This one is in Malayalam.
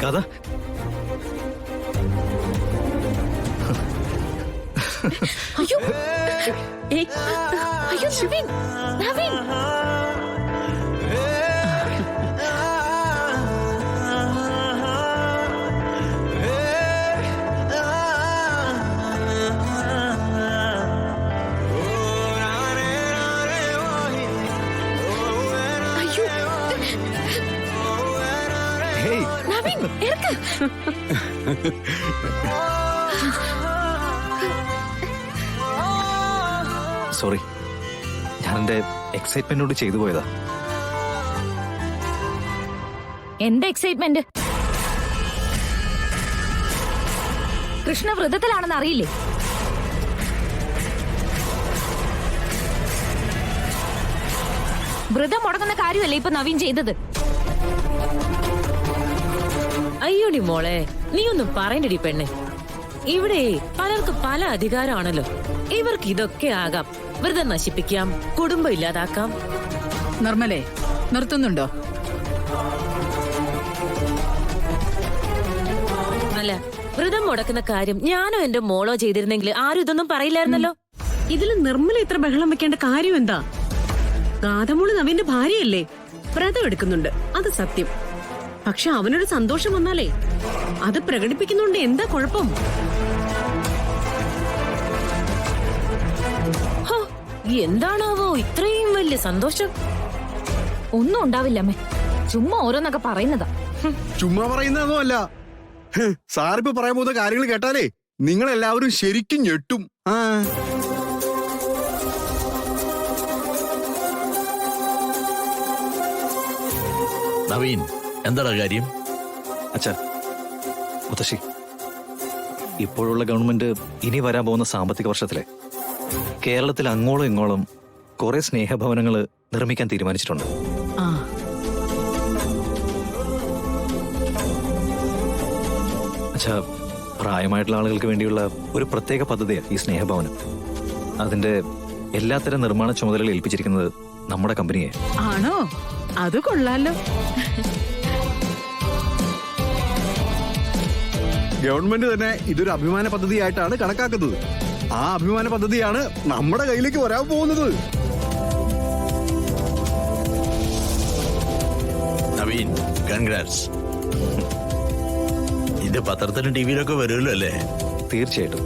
കഥ അയ്യോ അയ്യോ നവീൻ നവീൻ ഹേയ് നവീൻ ഇറക്ക് സോറി, ഞാൻ എന്റെ എക്സൈറ്റ്മെന്റോട് ചെയ്തു പോയതാ. എന്റെ എക്സൈറ്റ്മെന്റ് കൃഷ്ണ വ്രതത്തിലാണെന്ന് അറിയില്ലേ? വ്രതം മുടങ്ങുന്ന കാര്യമല്ലേ ഇപ്പൊ നവീൻ ചെയ്തത്? അയ്യോടി മോളെ, നീ ഒന്നും പറയണ്ടടി പെണ്ണെ. ഇവിടെ പലർക്ക് പല അധികാരമാണല്ലോ. ഇവർക്ക് ഇതൊക്കെ ആകാം. വ്രതം നശിപ്പിക്കാം, കുടുംബം ഇല്ലാതാക്കാം. നിർമ്മലേ, നിർത്തുന്നുണ്ടോ? അല്ല, വ്രതം മുടക്കുന്ന കാര്യം ഞാനോ എന്റെ മോളോ ചെയ്തിരുന്നെങ്കിൽ ആരും ഇതൊന്നും പറയില്ലായിരുന്നല്ലോ. ഇതിൽ നിർമ്മല ഇത്ര ബഹളം വെക്കേണ്ട കാര്യം എന്താ? ഗാഥമോള് നവീന്റെ ഭാര്യയല്ലേ? വ്രതം എടുക്കുന്നുണ്ട്, അത് സത്യം. പക്ഷെ അവനൊരു സന്തോഷം വന്നാലേ അത് പ്രകടിപ്പിക്കുന്നുണ്ട്. എന്താ കുഴപ്പം? ഹോ, എന്താണാവോ ഇത്രയും വലിയ സന്തോഷം? ഒന്നും ഉണ്ടാവില്ലമ്മേ, ചുമ്മാ ഓരോന്നൊക്കെ പറയുന്നതാ. ചുമ്മാ പറയുന്നതൊന്നും അല്ല. സാറിപ്പോ പറയാൻ പോകുന്ന കാര്യങ്ങൾ കേട്ടാലേ നിങ്ങളെല്ലാവരും ശരിക്കും ഞെട്ടും. നവീൻ, എന്താടാ കാര്യം? അച്ഛാ, മുത്തശ്ശി, ഇപ്പോഴുള്ള ഗവൺമെന്റ് ഇനി വരാൻ പോകുന്ന സാമ്പത്തിക വർഷത്തിലെ കേരളത്തിൽ അങ്ങോളം ഇങ്ങോളം കുറെ സ്നേഹഭവനങ്ങൾ നിർമ്മിക്കാൻ തീരുമാനിച്ചിട്ടുണ്ട്. ആ, അച്ഛാ, പ്രായമായിട്ടുള്ള ആളുകൾക്ക് വേണ്ടിയുള്ള ഒരു പ്രത്യേക പദ്ധതിയാണ് ഈ സ്നേഹഭവനം. അതിന്റെ എല്ലാത്തരം നിർമ്മാണ ചുമതലകൾ ഏൽപ്പിച്ചിരിക്കുന്നത് നമ്മുടെ കമ്പനിയെ. ആണോ? അത് കൊള്ളാലോ. ഗവൺമെന്റ് തന്നെ ഇതൊരു അഭിമാന പദ്ധതിയായിട്ടാണ് കണക്കാക്കുന്നത്. ആ അഭിമാന പദ്ധതിയാണ് നമ്മുടെ കയ്യിലേക്ക് വരാൻ പോകുന്നത്. നവീൻ, കൺഗ്രാറ്റ്സ്. ഇത് പത്രത്തിലും ടിവിയിലൊക്കെ വരുമല്ലോ അല്ലേ? തീർച്ചയായിട്ടും.